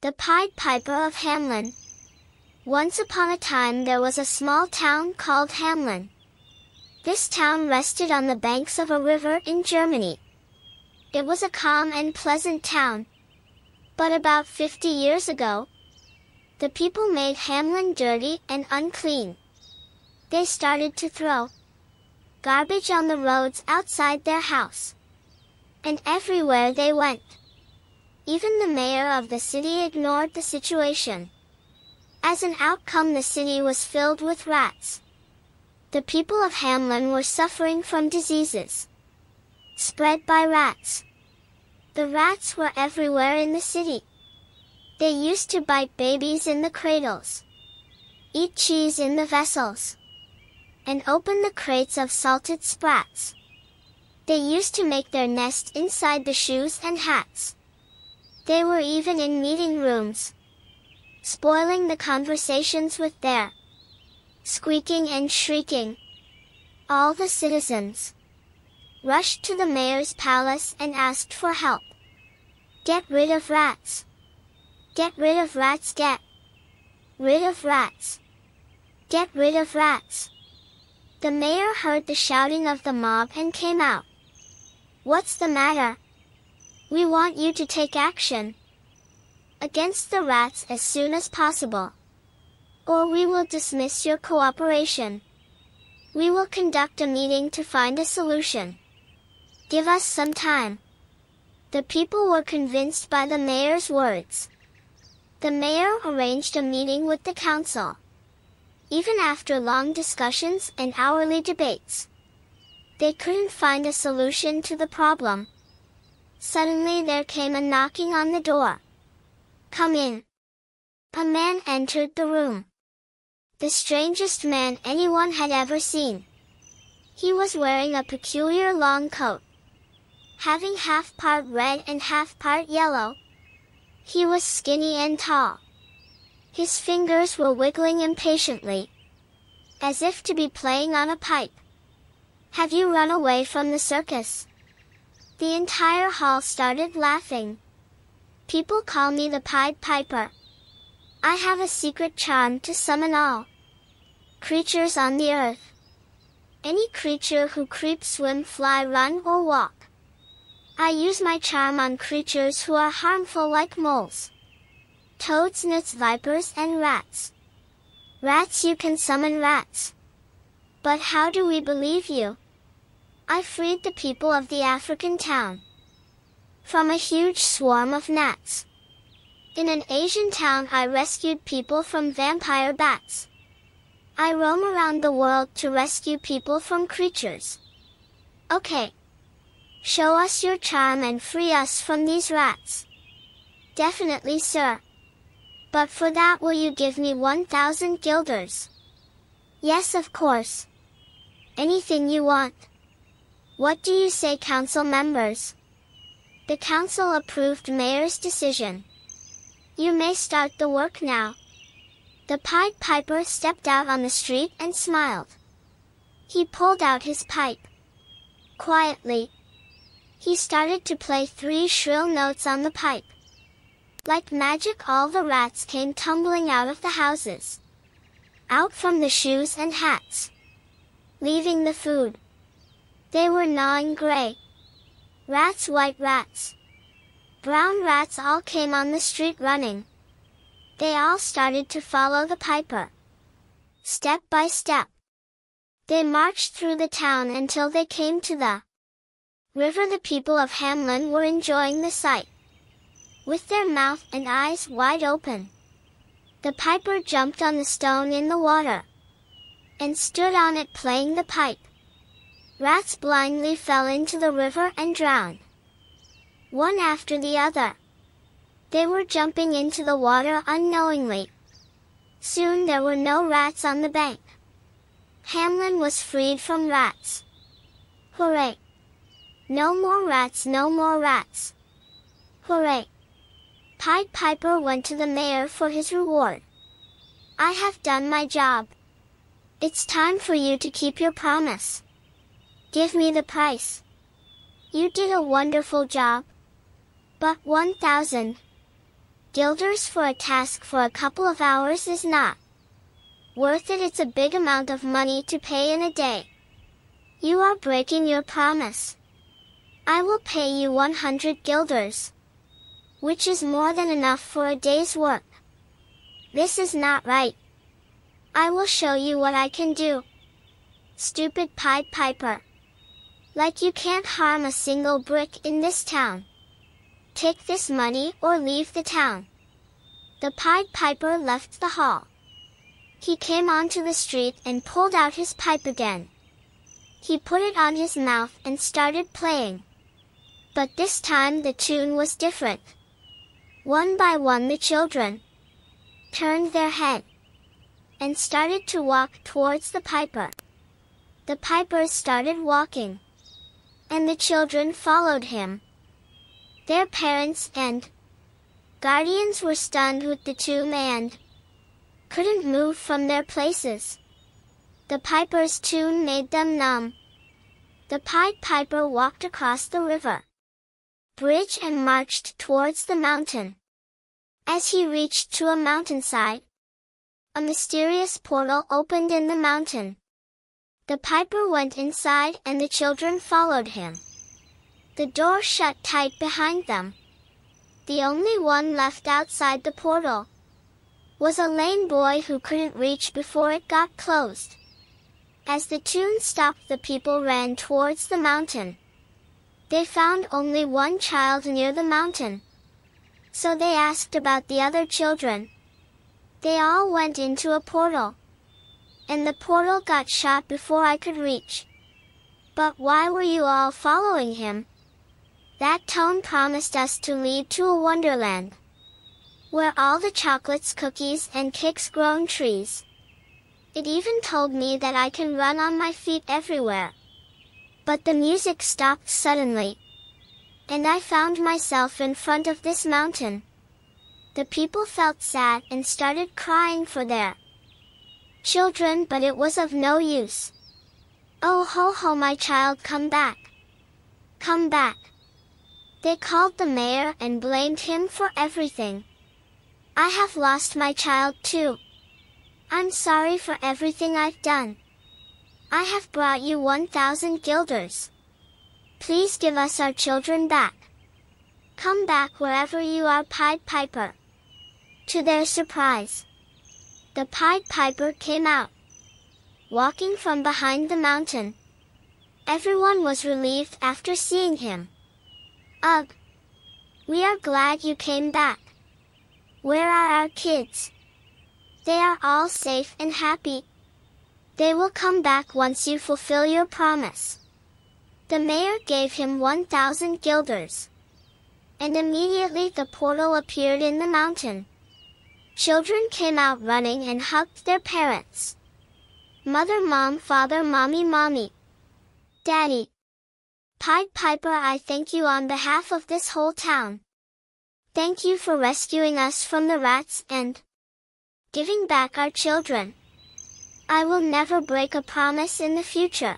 The Pied Piper of Hamlin. Once upon a time there was a small town called Hamlin. This town rested on the banks of a river in Germany. It was a calm and pleasant town. But about 50 years ago, the people made Hamlin dirty and unclean. They started to throw garbage on the roads outside their house. And everywhere they went. Even the mayor of the city ignored the situation. As an outcome, the city was filled with rats. The people of Hamlin were suffering from diseases spread by rats. The rats were everywhere in the city. They used to bite babies in the cradles, eat cheese in the vessels, and open the crates of salted sprats. They used to make their nest inside the shoes and hats. They were even in meeting rooms, spoiling the conversations with their squeaking and shrieking. All the citizens rushed to the mayor's palace and asked for help. Get rid of rats. Get rid of rats. Get rid of rats. Get rid of rats. The mayor heard the shouting of the mob and came out. What's the matter? We want you to take action against the rats as soon as possible, or we will dismiss your cooperation. We will conduct a meeting to find a solution. Give us some time. The people were convinced by the mayor's words. The mayor arranged a meeting with the council. Even after long discussions and hourly debates, they couldn't find a solution to the problem. Suddenly there came a knocking on the door. Come in. A man entered the room. The strangest man anyone had ever seen. He was wearing a peculiar long coat, having half part red and half part yellow. He was skinny and tall. His fingers were wiggling impatiently, as if to be playing on a pipe. Have you run away from the circus? The entire hall started laughing. People call me the Pied Piper. I have a secret charm to summon all creatures on the earth. Any creature who creep, swim, fly, run, or walk. I use my charm on creatures who are harmful like moles, toads, gnats, vipers, and rats. Rats, you can summon rats. But how do we believe you? I freed the people of the African town from a huge swarm of gnats. In an Asian town, I rescued people from vampire bats. I roam around the world to rescue people from creatures. Okay. Show us your charm and free us from these rats. Definitely, sir. But for that, will you give me 1,000 guilders? Yes, of course. Anything you want. What do you say, council members? The council approved mayor's decision. You may start the work now. The Pied Piper stepped out on the street and smiled. He pulled out his pipe. Quietly, he started to play 3 shrill notes on the pipe. Like magic, all the rats came tumbling out of the houses, out from the shoes and hats, leaving the food. They were gnawing gray rats, white rats, brown rats, all came on the street running. They all started to follow the piper. Step by step, they marched through the town until they came to the river. The people of Hamlin were enjoying the sight, with their mouth and eyes wide open. The piper jumped on the stone in the water, and stood on it playing the pipe. Rats blindly fell into the river and drowned, one after the other. They were jumping into the water unknowingly. Soon there were no rats on the bank. Hamlin was freed from rats. Hooray! No more rats, no more rats. Hooray! Pied Piper went to the mayor for his reward. I have done my job. It's time for you to keep your promise. Give me the price. You did a wonderful job. But 1,000 guilders for a task for a couple of hours is not worth it. It's a big amount of money to pay in a day. You are breaking your promise. I will pay you 100 guilders, which is more than enough for a day's work. This is not right. I will show you what I can do. Stupid Pied Piper. Like you can't harm a single brick in this town. Take this money or leave the town. The Pied Piper left the hall. He came onto the street and pulled out his pipe again. He put it on his mouth and started playing. But this time the tune was different. One by one the children turned their head and started to walk towards the piper. The piper started walking, and the children followed him. Their parents and guardians were stunned with the tune and couldn't move from their places. The piper's tune made them numb. The Pied Piper walked across the river bridge and marched towards the mountain. As he reached to a mountainside, a mysterious portal opened in the mountain. The piper went inside and the children followed him. The door shut tight behind them. The only one left outside the portal was a lame boy who couldn't reach before it got closed. As the tune stopped, the people ran towards the mountain. They found only one child near the mountain, so they asked about the other children. They all went into a portal, and the portal got shut before I could reach. But why were you all following him? That tone promised us to lead to a wonderland, where all the chocolates, cookies, and cakes grow trees. It even told me that I can run on my feet everywhere. But the music stopped suddenly, and I found myself in front of this mountain. The people felt sad and started crying for their children, but it was of no use. Oh ho ho, my child, come back! Come back! They called the mayor and blamed him for everything. I have lost my child too. I'm sorry for everything I've done. I have brought you 1,000 guilders. Please give us our children back. Come back wherever you are, Pied Piper. To their surprise, the Pied Piper came out, walking from behind the mountain. Everyone was relieved after seeing him. Ugh! We are glad you came back. Where are our kids? They are all safe and happy. They will come back once you fulfill your promise. The mayor gave him 1,000 guilders, and immediately the portal appeared in the mountain. Children came out running and hugged their parents. Mother, mom, father, mommy, mommy, daddy. Pied Piper, I thank you on behalf of this whole town. Thank you for rescuing us from the rats and giving back our children. I will never break a promise in the future.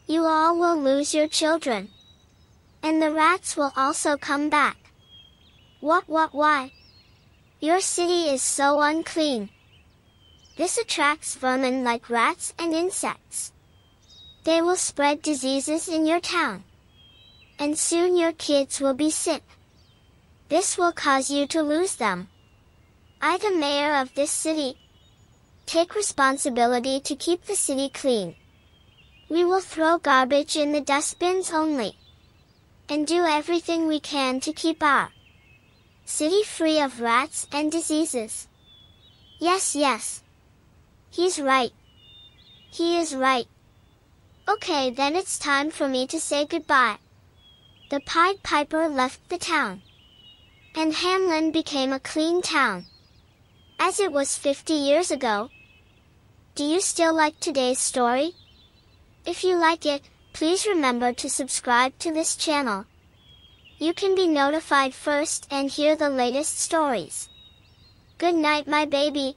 You all will lose your children, and the rats will also come back. What, why? Your city is so unclean. This attracts vermin like rats and insects. They will spread diseases in your town, and soon your kids will be sick. This will cause you to lose them. I, the mayor of this city, take responsibility to keep the city clean. We will throw garbage in the dustbins only, and do everything we can to keep our city free of rats and diseases. Yes, yes. He's right. He is right. Okay, then it's time for me to say goodbye. The Pied Piper left the town, and Hamlin became a clean town, as it was 50 years ago. Do you still like today's story? If you like it, please remember to subscribe to this channel. You can be notified first and hear the latest stories. Good night, my baby.